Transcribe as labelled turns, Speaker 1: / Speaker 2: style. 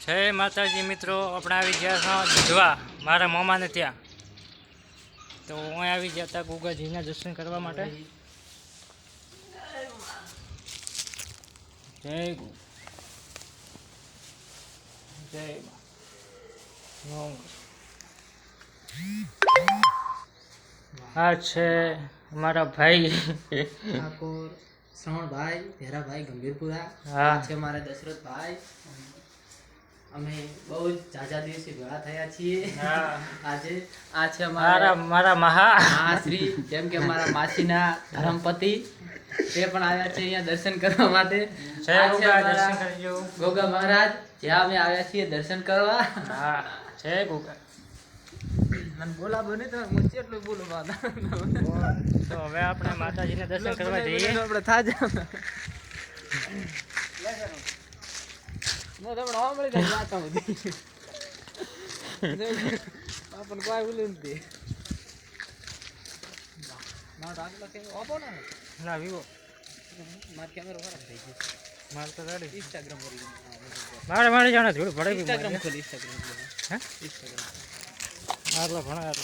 Speaker 1: જય માતાજી મિત્રો, આપણે આવી ગયા હતા દુધવા મારા મામાને ત્યાં. તો હું આવી ગયા હતા ગુગાજીના દર્શન કરવા માટે. જય ગુ જય આ છે અમારા ભાઈ
Speaker 2: ઠાકોર શ્રવણભાઈ, ભેરાભાઈ ગંભીરપુરા.
Speaker 1: હા.
Speaker 2: આ છે મારા દશરથભાઈ. અમે બહુ જ ઝાઝા દિવસે ભેળા થયા છીએ. આજે આ છે
Speaker 1: મારા મહા
Speaker 2: શ્રી, જેમ કે મારા માસીના ધર્મપતિ, તે પણ આવ્યા છે અહીંયા દર્શન કરવા માટે.
Speaker 1: જય
Speaker 2: આ છે
Speaker 1: ગુગા,
Speaker 2: અમારા
Speaker 1: દર્શન કરજો.
Speaker 2: ગોગા મહારાજ, જ્યાં અમે આવ્યા છીએ દર્શન કરવા.
Speaker 1: હા, જય ગુગા.
Speaker 2: મને બોલાવો નહીં, તમે મુસ્તી એટલું બોલો બાદા.
Speaker 1: તો હવે આપણે માતાજીને દર્શન કરવા જઈએ.
Speaker 2: આપણે થાજા તમને સાંભળી જાય વાતો બધી. આપણને કોઈ બોલ્યું નથી. મારો આગલો કેમેરો આપો ને.
Speaker 1: ના વિવો
Speaker 2: મારો કેમેરો ખરાબ થઈ ગયો.
Speaker 1: મારે તો રેડી.
Speaker 2: ઇન્સ્ટાગ્રામ પર
Speaker 1: મારે જાણે થોડું ભળે બી
Speaker 2: ઇન્સ્ટાગ્રામ ખોલી. ઇન્સ્ટાગ્રામ
Speaker 1: હે
Speaker 2: ઇન્સ્ટાગ્રામ
Speaker 1: આટલા ભણા